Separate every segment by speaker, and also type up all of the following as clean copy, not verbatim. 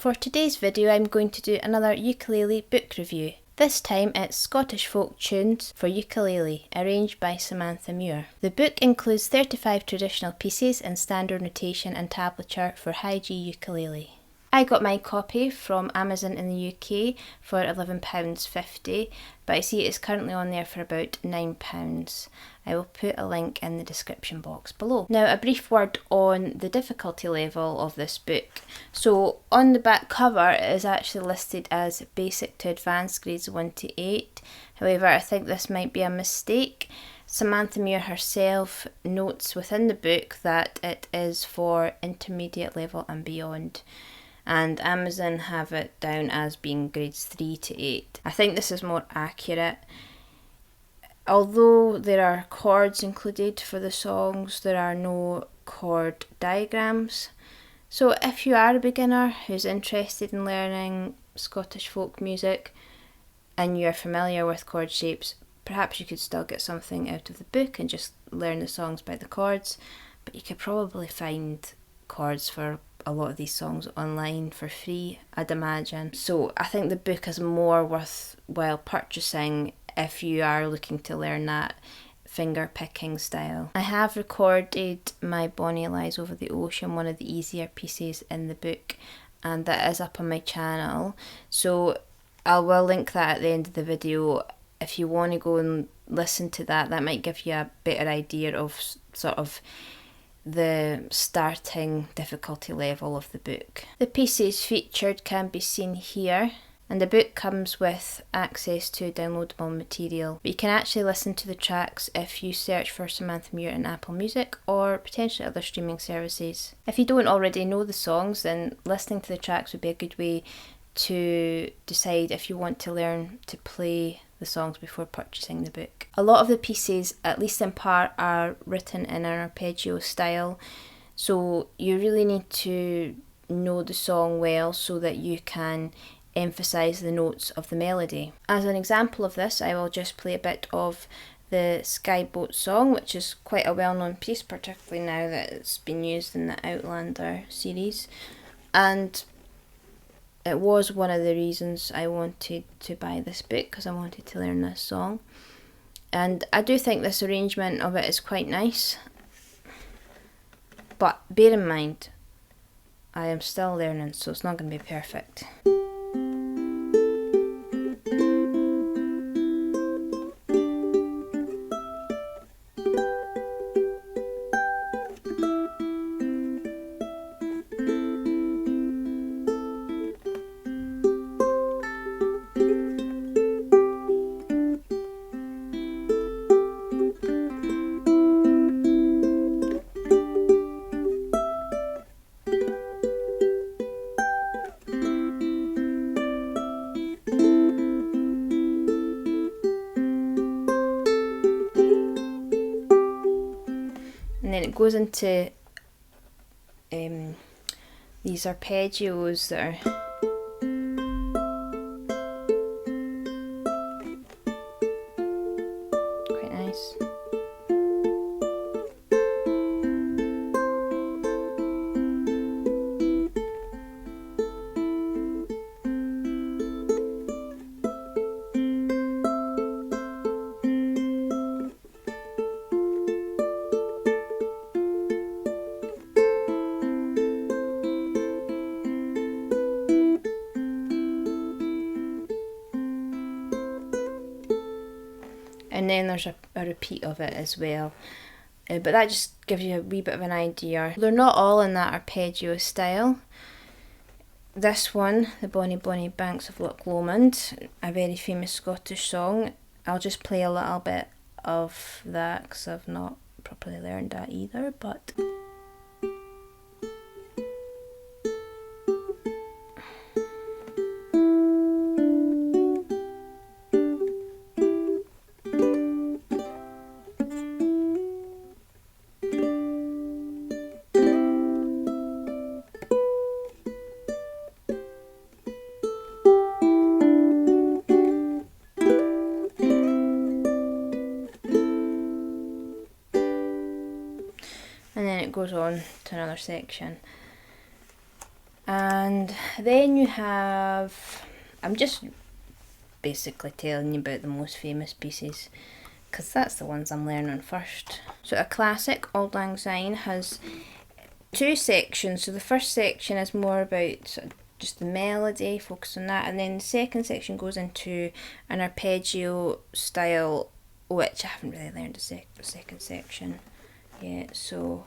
Speaker 1: For today's video I'm going to do another ukulele book review. This time it's Scottish Folk Tunes for Ukulele, arranged by Samantha Muir. The book includes 35 traditional pieces in standard notation and tablature for high G ukulele. I got my copy from Amazon in the UK for £11.50, but I see it's currently on there for about £9. I will put a link in the description box below. Now a brief word on the difficulty level of this book. So on the back cover it is actually listed as basic to advanced grades 1 to 8. However, I think this might be a mistake. Samantha Muir herself notes within the book that it is for intermediate level and beyond. And Amazon have it down as being grades 3 to 8. I think this is more accurate. Although there are chords included for the songs, there are no chord diagrams. So if you are a beginner who's interested in learning Scottish folk music and you're familiar with chord shapes, perhaps you could still get something out of the book and just learn the songs by the chords, but you could probably find chords for a lot of these songs online for free, I'd imagine. So I think the book is more worthwhile purchasing if you are looking to learn that finger picking style. I have recorded my Bonnie Lies Over the Ocean, one of the easier pieces in the book, and that is up on my channel. So I will link that at the end of the video. If you want to go and listen to that, that might give you a better idea of sort of the starting difficulty level of the book. The pieces featured can be seen here, and the book comes with access to downloadable material. But you can actually listen to the tracks if you search for Samantha Muir in Apple Music or potentially other streaming services. If you don't already know the songs, then listening to the tracks would be a good way to decide if you want to learn to play the songs before purchasing the book. A lot of the pieces, at least in part, are written in an arpeggio style, so you really need to know the song well so that you can emphasise the notes of the melody. As an example of this, I will just play a bit of the Skye Boat Song, which is quite a well-known piece, particularly now that it's been used in the Outlander series, and it was one of the reasons I wanted to buy this book, because I wanted to learn this song. And I do think this arrangement of it is quite nice. But bear in mind, I am still learning, so it's not going to be perfect. And then it goes into these arpeggios that are quite nice. And then there's a repeat of it as well. But that just gives you a wee bit of an idea. They're not all in that arpeggio style. This one, the Bonnie Bonnie Banks of Loch Lomond, a very famous Scottish song. I'll just play a little bit of that because I've not properly learned that either, but and then it goes on to another section. And then you have, I'm just basically telling you about the most famous pieces, because that's the ones I'm learning first. So a classic, Auld Lang Syne, has 2 sections. So the first section is more about sort of just the melody, focus on that, and then the second section goes into an arpeggio style, which I haven't really learned the second section yet, so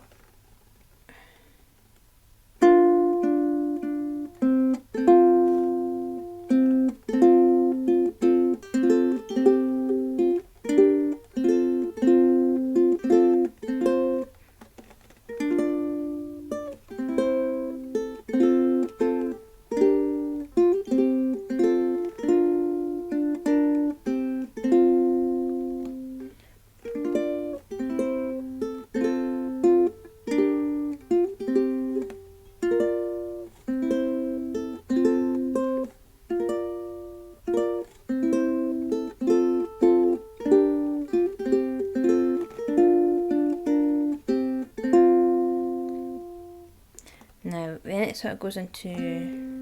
Speaker 1: now then it sort of goes into, and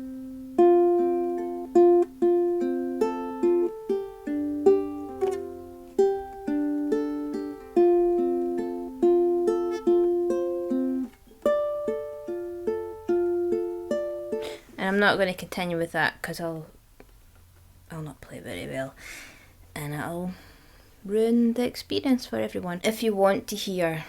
Speaker 1: I'm not going to continue with that because I'll not play very well and it'll ruin the experience for everyone. If you want to hear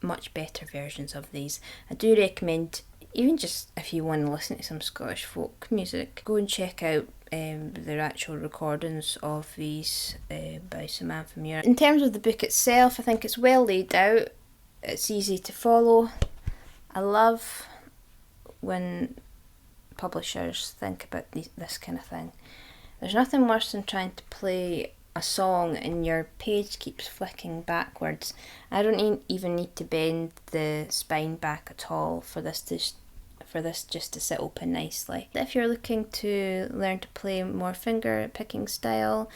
Speaker 1: much better versions of these, I do recommend, even just if you want to listen to some Scottish folk music, go and check out their actual recordings of these by Samantha Muir. In terms of the book itself, I think it's well laid out, it's easy to follow. I love when publishers think about this kind of thing. There's nothing worse than trying to play a song and your page keeps flicking backwards. I don't even need to bend the spine back at all for this just to sit open nicely. If you're looking to learn to play more finger picking style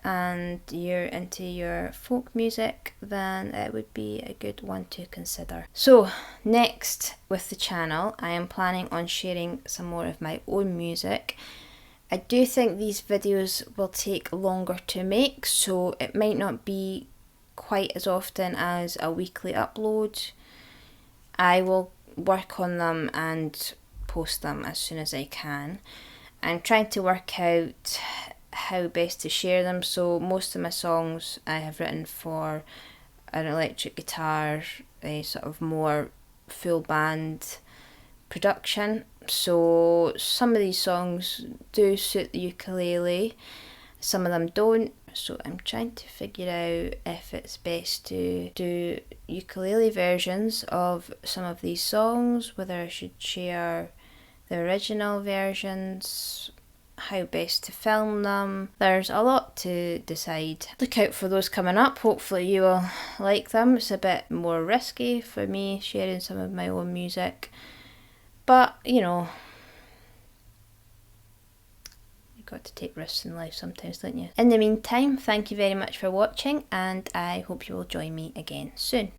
Speaker 1: and you're into your folk music, then it would be a good one to consider. So next with the channel, I am planning on sharing some more of my own music. I do think these videos will take longer to make, so it might not be quite as often as a weekly upload. I will work on them and post them as soon as I can. I'm trying to work out how best to share them, so most of my songs I have written for an electric guitar, a sort of more full band production. So some of these songs do suit the ukulele, some of them don't. So I'm trying to figure out if it's best to do ukulele versions of some of these songs, whether I should share the original versions, how best to film them. There's a lot to decide. Look out for those coming up. Hopefully you will like them. It's a bit more risky for me sharing some of my own music, but you know, you've got to take risks in life sometimes, don't you? In the meantime, thank you very much for watching, and I hope you will join me again soon.